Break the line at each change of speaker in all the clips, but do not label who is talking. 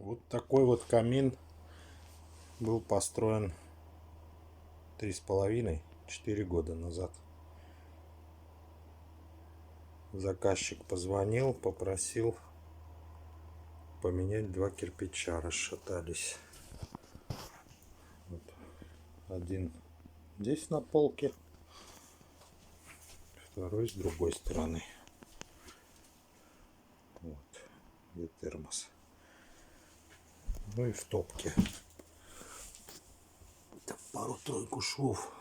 Вот такой вот камин был построен 3,5–4 года назад. Заказчик позвонил, попросил поменять два кирпича, расшатались. Вот. Один здесь на полке, второй с другой стороны. Вот, где термос. Ну и в топке. Так, пару-тройку швов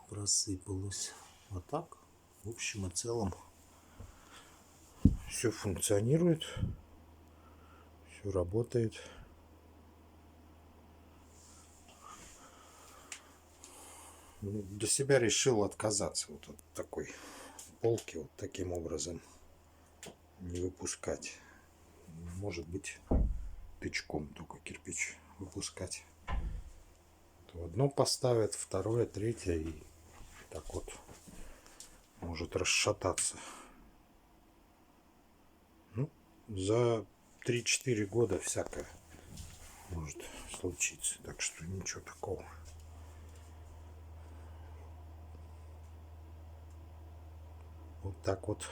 просыпалось. А так, в общем и целом, все функционирует, все работает. Для себя решил отказаться вот от такой полки, вот таким образом не выпускать. Может быть, тычком только кирпич выпускать. То одно поставят, второе, третье, и так вот может расшататься. Ну, за 3-4 года всякое может случиться, так что ничего такого. Вот так вот.